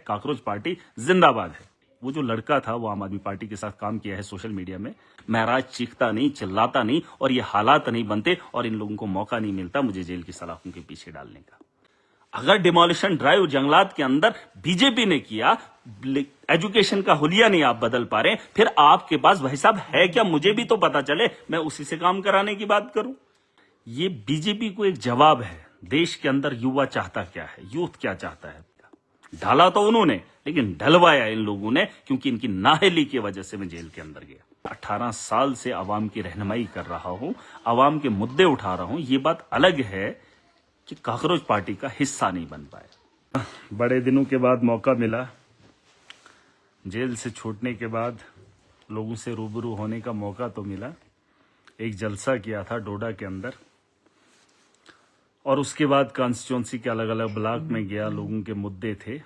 Cockroach party जिंदाबाद है। वो जो लड़का था वो आम आदमी पार्टी के साथ काम किया है सोशल मीडिया में। महराज चीखता नहीं, चिल्लाता नहीं और ये हालात नहीं बनते और इन लोगों को मौका नहीं मिलता मुझे जेल की सलाखों के पीछे डालने का। अगर डिमोलिशन ड्राइव जंगलात के अंदर बीजेपी ने किया, एजुकेशन का हुलिया नहीं आप बदल पा रहे, फिर आपके पास भाई साहब है क्या? मुझे भी तो पता चले, मैं उसी से काम कराने की बात करूं। ये बीजेपी को एक जवाब है, देश के अंदर युवा चाहता क्या है, यूथ क्या चाहता है। ढाला तो उन्होंने, लेकिन ढलवाया इन लोगों ने, क्योंकि इनकी नाहली की वजह से मैं जेल के अंदर गया। 18 साल से आवाम की रहनुमाई कर रहा हूं, आवाम के मुद्दे उठा रहा हूं। ये बात अलग है कि काकरोच पार्टी का हिस्सा नहीं बन पाया। बड़े दिनों के बाद मौका मिला, जेल से छूटने के बाद लोगों से रूबरू होने का मौका तो मिला। एक जलसा किया था डोडा के अंदर और उसके बाद कॉन्स्टिट्यूंसी के अलग अलग ब्लॉक में गया, लोगों के मुद्दे थे।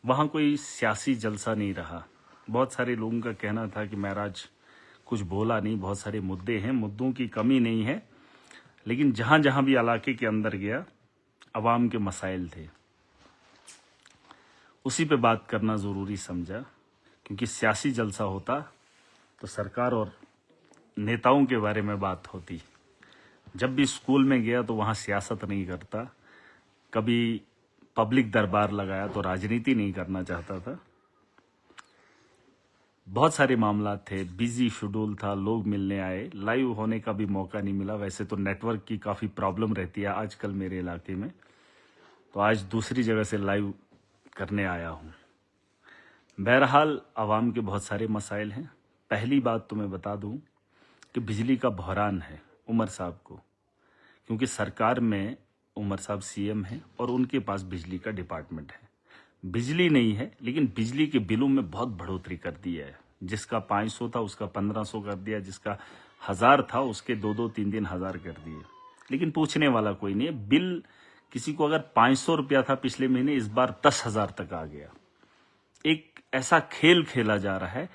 वहां कोई सियासी जलसा नहीं रहा। बहुत सारे लोगों का कहना था कि महराज कुछ बोला नहीं, बहुत सारे मुद्दे हैं, मुद्दों की कमी नहीं है, लेकिन जहां जहां भी इलाके के अंदर गया अवाम के मसाइल थे, उसी पे बात करना जरूरी समझा। क्योंकि सियासी जलसा होता तो सरकार और नेताओं के बारे में बात होती। जब भी स्कूल में गया तो वहां सियासत नहीं करता, कभी पब्लिक दरबार लगाया तो राजनीति नहीं करना चाहता था। बहुत सारे मामला थे, बिजी शेड्यूल था, लोग मिलने आए, लाइव होने का भी मौका नहीं मिला। वैसे तो नेटवर्क की काफ़ी प्रॉब्लम रहती है आजकल मेरे इलाके में, तो आज दूसरी जगह से लाइव करने आया हूँ। बहरहाल आवाम के बहुत सारे मसाइल हैं। पहली बात तो मैं बता दूं कि बिजली का बहरान है उमर साहब को, क्योंकि सरकार में उमर साहब सीएम हैं और उनके पास बिजली का डिपार्टमेंट है। बिजली नहीं है, लेकिन बिजली के बिलों में बहुत बढ़ोतरी कर दी है। जिसका 500 था उसका 1500 कर दिया, जिसका 1000 था उसके 2-2, 3-3 हजार कर दिए। लेकिन पूछने वाला कोई नहीं है। बिल किसी को अगर 500 रुपया था पिछले महीने, इस बार 10,000 तक आ गया। एक ऐसा खेल खेला जा रहा है,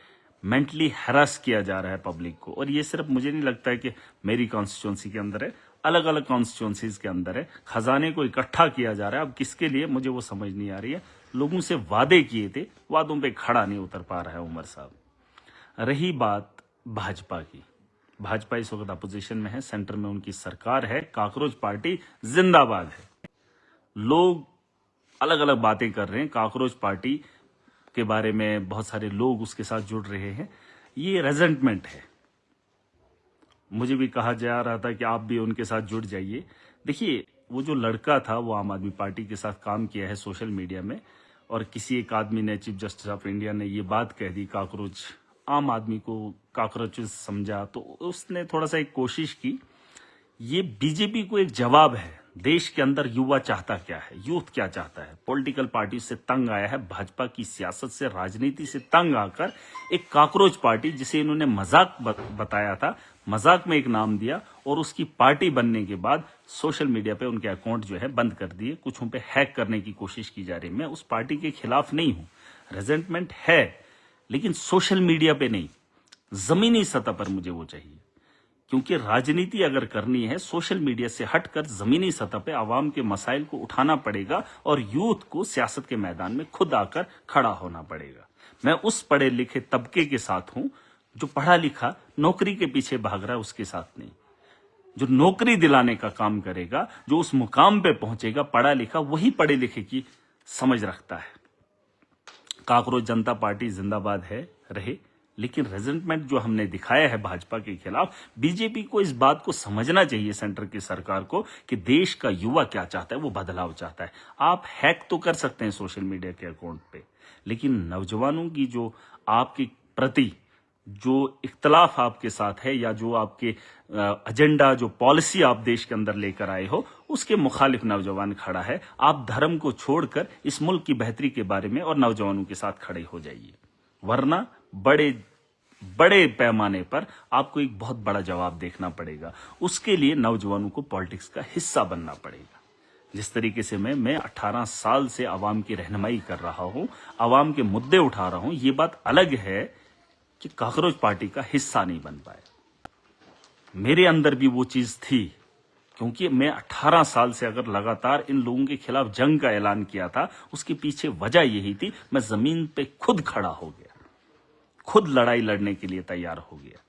मेंटली हैरास किया जा रहा है पब्लिक को। और ये सिर्फ मुझे नहीं लगता है कि मेरी कॉन्स्टिट्यूंसी के अंदर है, अलग अलग कॉन्स्टिट्यूंसीज के अंदर है। खजाने को इकट्ठा किया जा रहा है। अब किसके लिए मुझे वो समझ नहीं आ रही है। लोगों से वादे किए थे, वादों पे खड़ा नहीं उतर पा रहा है उमर साहब। रही बात भाजपा की, भाजपा इस वक्त अपोजिशन में है, सेंटर में उनकी सरकार है, काकरोच पार्टी जिंदाबाद है। लोग अलग अलग बातें कर रहे हैं काकरोच पार्टी के बारे में, बहुत सारे लोग उसके साथ जुड़ रहे हैं। ये रेजेंटमेंट है। मुझे भी कहा जा रहा था कि आप भी उनके साथ जुड़ जाइए। देखिए, वो जो लड़का था वो आम आदमी पार्टी के साथ काम किया है सोशल मीडिया में, और किसी एक आदमी ने, चीफ जस्टिस ऑफ इंडिया ने ये बात कह दी, काकरोच आम आदमी को काकरोचेस समझा, तो उसने थोड़ा सा एक कोशिश की। ये बीजेपी को एक जवाब है, देश के अंदर युवा चाहता क्या है, यूथ क्या चाहता है। पॉलिटिकल पार्टी से तंग आया है, भाजपा की सियासत से, राजनीति से तंग आकर एक काकरोच पार्टी, जिसे इन्होंने मजाक बताया था, मजाक में एक नाम दिया, और उसकी पार्टी बनने के बाद सोशल मीडिया पे उनके अकाउंट जो है बंद कर दिए, कुछ उन पे हैक करने की कोशिश की जा रही है। मैं उस पार्टी के खिलाफ नहीं हूं, रेजेंटमेंट है, लेकिन सोशल मीडिया पे नहीं, जमीनी सतह पर मुझे वो चाहिए। क्योंकि राजनीति अगर करनी है, सोशल मीडिया से हटकर जमीनी सतह पे आवाम के मसाइल को उठाना पड़ेगा और यूथ को सियासत के मैदान में खुद आकर खड़ा होना पड़ेगा। मैं उस पढ़े लिखे तबके के साथ हूं जो पढ़ा लिखा नौकरी के पीछे भाग रहा है, उसके साथ नहीं। जो नौकरी दिलाने का काम करेगा, जो उस मुकाम पे पहुंचेगा, पढ़ा लिखा, वही पढ़े लिखे की समझ रखता है। काकरोच जनता पार्टी जिंदाबाद है, रहे, लेकिन रेजेंटमेंट जो हमने दिखाया है भाजपा के खिलाफ, बीजेपी को इस बात को समझना चाहिए, सेंटर की सरकार को, कि देश का युवा क्या चाहता है, वो बदलाव चाहता है। आप हैक तो कर सकते हैं सोशल मीडिया के अकाउंट पे, लेकिन नौजवानों की जो आपके प्रति जो इख्तलाफ आपके साथ है, या जो आपके एजेंडा, जो पॉलिसी आप देश के अंदर लेकर आए हो, उसके मुखालिफ नौजवान खड़ा है। आप धर्म को छोड़कर इस मुल्क की बेहतरी के बारे में और नौजवानों के साथ खड़े हो जाइए, वरना बड़े पैमाने पर आपको एक बहुत बड़ा जवाब देखना पड़ेगा। उसके लिए नौजवानों को पॉलिटिक्स का हिस्सा बनना पड़ेगा। जिस तरीके से मैं 18 साल से आवाम की रहनुमाई कर रहा हूं, आवाम के मुद्दे उठा रहा हूं, ये बात अलग है कि काकरोच पार्टी का हिस्सा नहीं बन पाया। मेरे अंदर भी वो चीज थी, क्योंकि मैं 18 साल से अगर लगातार इन लोगों के खिलाफ जंग का ऐलान किया था, उसके पीछे वजह यही थी, मैं जमीन पे खुद खड़ा हो गया, खुद लड़ाई लड़ने के लिए तैयार हो गया।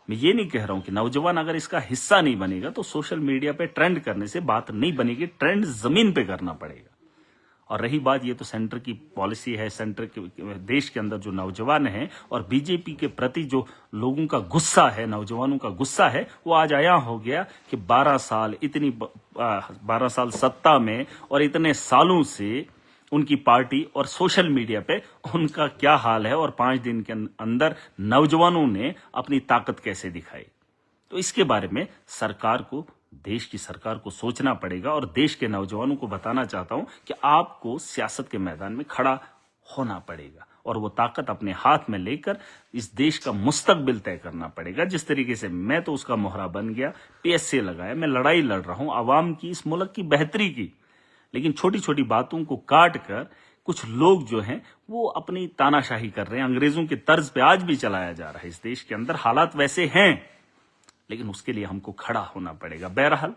मैं ये नहीं कह रहा हूं कि नौजवान अगर इसका हिस्सा नहीं बनेगा तो सोशल मीडिया पे ट्रेंड करने से बात नहीं बनेगी, ट्रेंड जमीन पे करना पड़ेगा। और रही बात, ये तो सेंटर की पॉलिसी है, सेंटर के देश के अंदर जो नौजवान हैं और बीजेपी के प्रति जो लोगों का गुस्सा है, नौजवानों का गुस्सा है, वो आज आया हो गया कि 12 साल सत्ता में और इतने सालों से उनकी पार्टी और सोशल मीडिया पे उनका क्या हाल है और 5 दिन के अंदर नौजवानों ने अपनी ताकत कैसे दिखाई। तो इसके बारे में सरकार को, देश की सरकार को सोचना पड़ेगा और देश के नौजवानों को बताना चाहता हूं कि आपको सियासत के मैदान में खड़ा होना पड़ेगा और वो ताकत अपने हाथ में लेकर इस देश का मुस्तकबिल तय करना पड़ेगा। जिस तरीके से मैं तो उसका मोहरा बन गया, PSA लगाया, मैं लड़ाई लड़ रहा हूं आवाम की, इस मुल्क की बेहतरी की, लेकिन छोटी छोटी बातों को काट कर कुछ लोग जो हैं वो अपनी तानाशाही कर रहे हैं। अंग्रेजों के तर्ज पे आज भी चलाया जा रहा है। इस देश के अंदर हालात वैसे हैं, लेकिन उसके लिए हमको खड़ा होना पड़ेगा। बहरहाल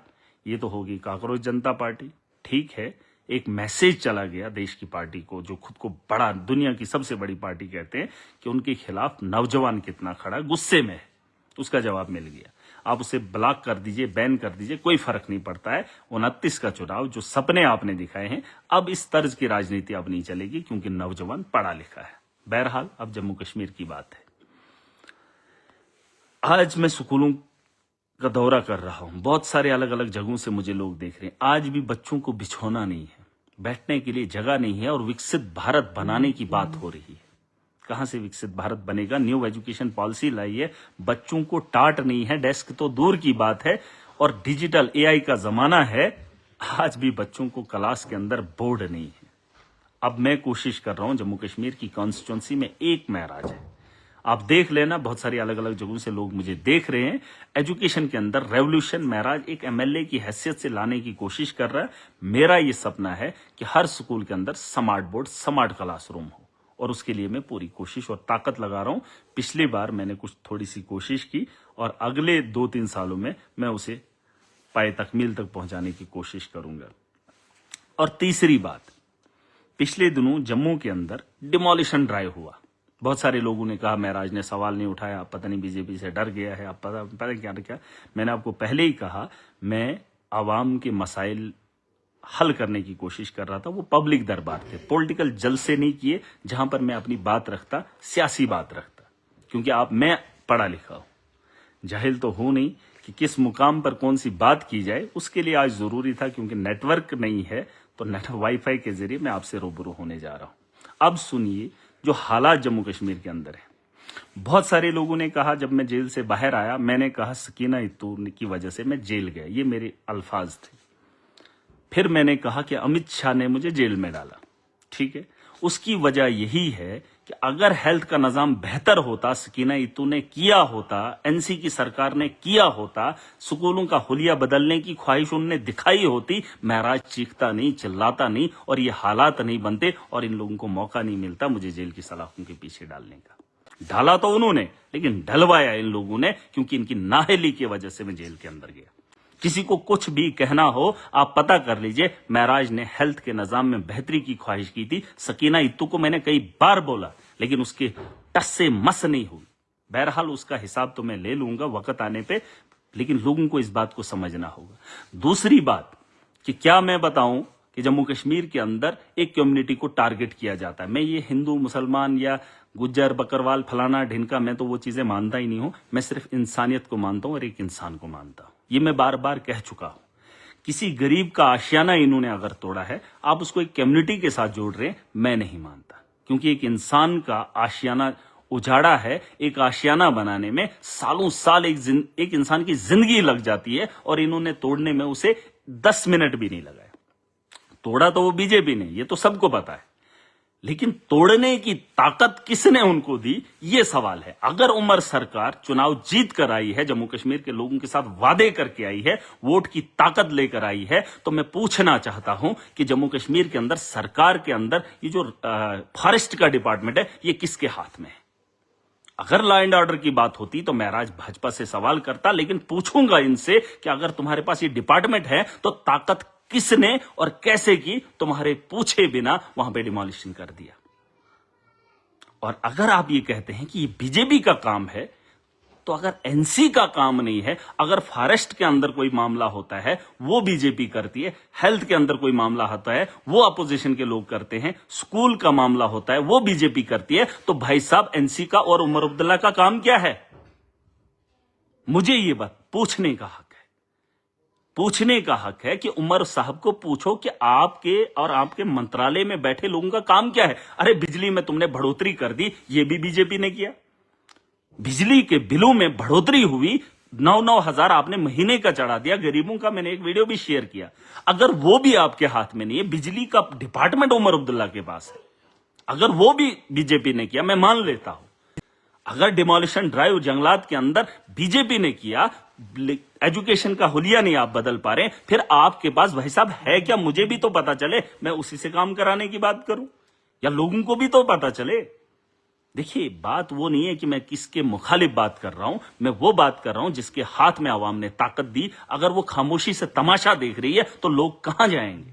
ये तो होगी कांग्रेस जनता पार्टी, ठीक है, एक मैसेज चला गया देश की पार्टी को, जो खुद को बड़ा, दुनिया की सबसे बड़ी पार्टी कहते हैं, कि उनके खिलाफ नौजवान कितना खड़ा, गुस्से में है, उसका जवाब मिल गया। आप उसे ब्लॉक कर दीजिए, बैन कर दीजिए, कोई फर्क नहीं पड़ता है। 29 का चुनाव, जो सपने आपने दिखाए हैं, अब इस तर्ज की राजनीति अब नहीं चलेगी, क्योंकि नौजवान पढ़ा लिखा है। बहरहाल अब जम्मू कश्मीर की बात है। आज मैं स्कूलों का दौरा कर रहा हूं, बहुत सारे अलग अलग जगहों से मुझे लोग देख रहे हैं। आज भी बच्चों को बिछौना नहीं है, बैठने के लिए जगह नहीं है और विकसित भारत बनाने की बात हो रही है। कहां से विकसित भारत बनेगा? न्यू एजुकेशन पॉलिसी लाई है, बच्चों को टाट नहीं है, डेस्क तो दूर की बात है, और डिजिटल AI का जमाना है, आज भी बच्चों को क्लास के अंदर बोर्ड नहीं है। अब मैं कोशिश कर रहा हूं, जम्मू कश्मीर की कॉन्स्टिट्यूंसी में एक महराज है, आप देख लेना, बहुत सारी अलग अलग जगहों से लोग मुझे देख रहे हैं। एजुकेशन के अंदर रेवोल्यूशन महराज एक MLA की हैसियत से लाने की कोशिश कर रहा है। मेरा ये सपना है कि हर स्कूल के अंदर स्मार्ट बोर्ड, स्मार्ट क्लासरूम हो, और उसके लिए मैं पूरी कोशिश और ताकत लगा रहा हूं। पिछली बार मैंने कुछ थोड़ी सी कोशिश की और अगले 2-3 सालों में मैं उसे पाए तकमील तक पहुंचाने की कोशिश करूंगा। और तीसरी बात, पिछले दिनों जम्मू के अंदर डिमोलिशन ड्राइव हुआ। बहुत सारे लोगों ने कहा महराज ने सवाल नहीं उठाया, पता नहीं बीजेपी से डर गया है, आप पता क्या। मैंने आपको पहले ही कहा, मैं आवाम के मसाइल हल करने की कोशिश कर रहा था। वो पब्लिक दरबार थे, पॉलिटिकल जलसे नहीं किए, जहां पर मैं अपनी बात रखता, सियासी बात रखता। क्योंकि मैं पढ़ा लिखा हूं, जाहिल तो हूं नहीं कि किस मुकाम पर कौन सी बात की जाए। उसके लिए आज जरूरी था, क्योंकि नेटवर्क नहीं है, तो वाईफाई के जरिए मैं आपसे रूबरू होने जा रहा हूं। अब सुनिए जो हालात जम्मू कश्मीर के अंदर है। बहुत सारे लोगों ने कहा, जब मैं जेल से बाहर आया, मैंने कहा सकीना इत्तू की वजह से मैं जेल गया, ये मेरे अल्फाज थे। फिर मैंने कहा कि अमित शाह ने मुझे जेल में डाला, ठीक है। उसकी वजह यही है कि अगर हेल्थ का निजाम बेहतर होता, सकीना इत्तू ने किया होता, NC की सरकार ने किया होता, स्कूलों का हुलिया बदलने की ख्वाहिश उनने दिखाई होती, महराज चीखता नहीं, चिल्लाता नहीं, और ये हालात नहीं बनते, और इन लोगों को मौका नहीं मिलता मुझे जेल की सलाखों के पीछे डालने का। डाला तो उन्होंने, लेकिन ढलवाया इन लोगों ने, क्योंकि इनकी नाअहली की वजह से मैं जेल के अंदर गया। किसी को कुछ भी कहना हो, आप पता कर लीजिए, महराज ने हेल्थ के निजाम में बेहतरी की ख्वाहिश की थी। सकीना इत्तू को मैंने कई बार बोला, लेकिन उसके टस से मस नहीं हुई। बहरहाल उसका हिसाब तो मैं ले लूंगा वक्त आने पे, लेकिन लोगों को इस बात को समझना होगा। दूसरी बात कि क्या मैं बताऊं कि जम्मू कश्मीर के अंदर एक कम्युनिटी को टारगेट किया जाता है। मैं ये हिंदू, मुसलमान या गुज्जर, बकरवाल, फलाना ढिनका, मैं तो वो चीजें मानता ही नहीं हूं। मैं सिर्फ इंसानियत को मानता हूं और एक इंसान को मानता हूं। ये मैं बार बार कह चुका हूं। किसी गरीब का आशियाना इन्होंने अगर तोड़ा है, आप उसको एक कम्युनिटी के साथ जोड़ रहे हैं, मैं नहीं मानता। क्योंकि एक इंसान का आशियाना उजाड़ा है, एक आशियाना बनाने में सालों साल एक इंसान की जिंदगी लग जाती है, और इन्होंने तोड़ने में उसे 10 मिनट भी नहीं लगाया। तोड़ा तो वो बीजेपी ने, ये तो सबको पता है, लेकिन तोड़ने की ताकत किसने उनको दी, ये सवाल है। अगर उमर सरकार चुनाव जीत कर आई है, जम्मू कश्मीर के लोगों के साथ वादे करके आई है, वोट की ताकत लेकर आई है, तो मैं पूछना चाहता हूं कि जम्मू कश्मीर के अंदर, सरकार के अंदर, ये जो फॉरेस्ट का डिपार्टमेंट है, ये किसके हाथ में है? अगर लॉ एंड ऑर्डर की बात होती तो मैं आज भाजपा से सवाल करता, लेकिन पूछूंगा इनसे कि अगर तुम्हारे पास ये डिपार्टमेंट है तो ताकत किसने और कैसे की तुम्हारे पूछे बिना वहां पे डिमोलिशन कर दिया। और अगर आप ये कहते हैं कि ये बीजेपी का काम है, तो अगर एनसी का काम नहीं है, अगर फॉरेस्ट के अंदर कोई मामला होता है वो बीजेपी करती है, हेल्थ के अंदर कोई मामला होता है वो अपोजिशन के लोग करते हैं, स्कूल का मामला होता है वो बीजेपी करती है, तो भाई साहब एनसी का और उमर अब्दुल्ला का काम क्या है? मुझे ये बात पूछने का हक है, पूछने का हक है कि उमर साहब को पूछो कि आपके और आपके मंत्रालय में बैठे लोगों का काम क्या है। अरे बिजली में तुमने बढ़ोतरी कर दी, ये भी बीजेपी ने किया। बिजली के बिलों में बढ़ोतरी हुई, 9-9 हजार आपने महीने का चढ़ा दिया गरीबों का। मैंने एक वीडियो भी शेयर किया। अगर वो भी आपके हाथ में नहीं है, बिजली का डिपार्टमेंट उमर अब्दुल्ला के पास है, अगर वो भी बीजेपी ने किया, मैं मान लेता हूं। अगर डिमोलिशन ड्राइव जंगलात के अंदर बीजेपी ने किया, एजुकेशन का हुलिया नहीं आप बदल पा रहे, फिर आपके पास भाई साहब है क्या? मुझे भी तो पता चले, मैं उसी से काम कराने की बात करूं, या लोगों को भी तो पता चले। देखिए, बात वो नहीं है कि मैं किसके मुखालिफ बात कर रहा हूं, मैं वो बात कर रहा हूं जिसके हाथ में आवाम ने ताकत दी। अगर वो खामोशी से तमाशा देख रही है तो लोग कहां जाएंगे?